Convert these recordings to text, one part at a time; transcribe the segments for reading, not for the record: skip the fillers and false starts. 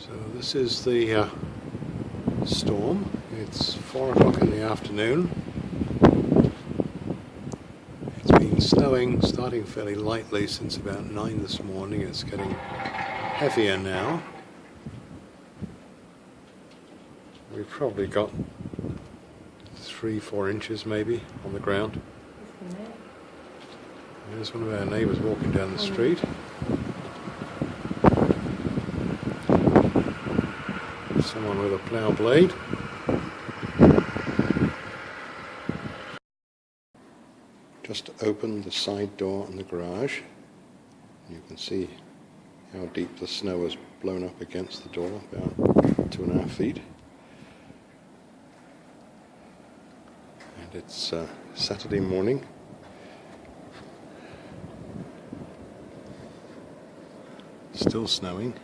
So this is the storm. It's 4 o'clock in the afternoon. It's been snowing, starting fairly lightly since about 9 this morning. It's getting heavier now. We've probably got 3-4 inches maybe on the ground. There's one of our neighbours walking down the street. Someone with a plough blade. Just opened the side door in the garage. You can see how deep the snow has blown up against the door, about 2.5 feet. And it's Saturday morning. Still snowing.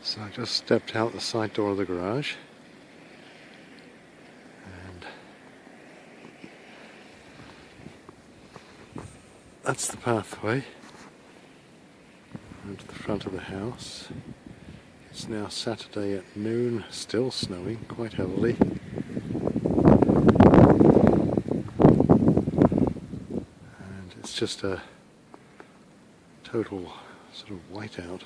So I just stepped out the side door of the garage, and that's the pathway into the front of the house. It's now Saturday at noon, still snowing quite heavily. And it's just a total sort of whiteout.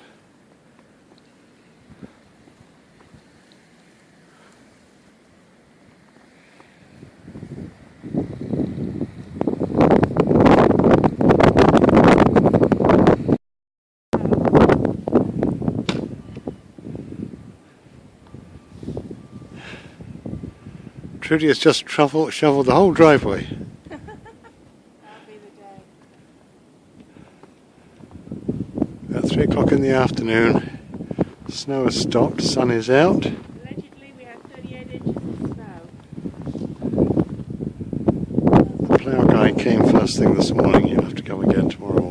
Trudy has just shoveled the whole driveway. That'll be the day. At 3 o'clock in the afternoon, snow has stopped, sun is out. Allegedly we had 38 inches of snow. The plough guy came first thing this morning. He'll have to come again tomorrow morning.